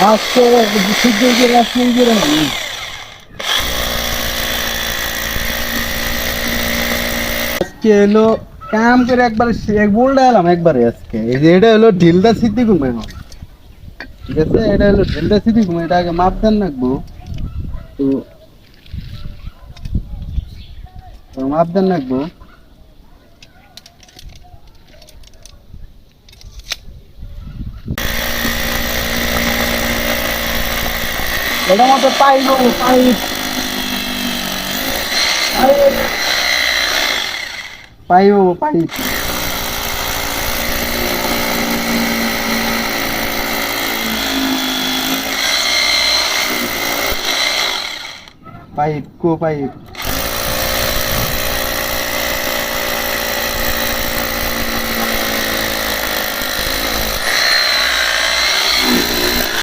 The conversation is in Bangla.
আজকে সিদ্ধ করে আসলে করে আজকে এলো কাম করে একবার এক বোল্ড এলাম একবারে আজকে এই যে এটা হলো ঢিলদা সিদ্ধি ঘুমে ঠিক আছে এটা হলো ঢিলদা সিদ্ধি ঘুমে এটা আগে মাপ দেন রাখবো তো মাপ দেন রাখবো এটা মতো পাইব পাইপ পাইব পাইপ পাইপ কো পাইপ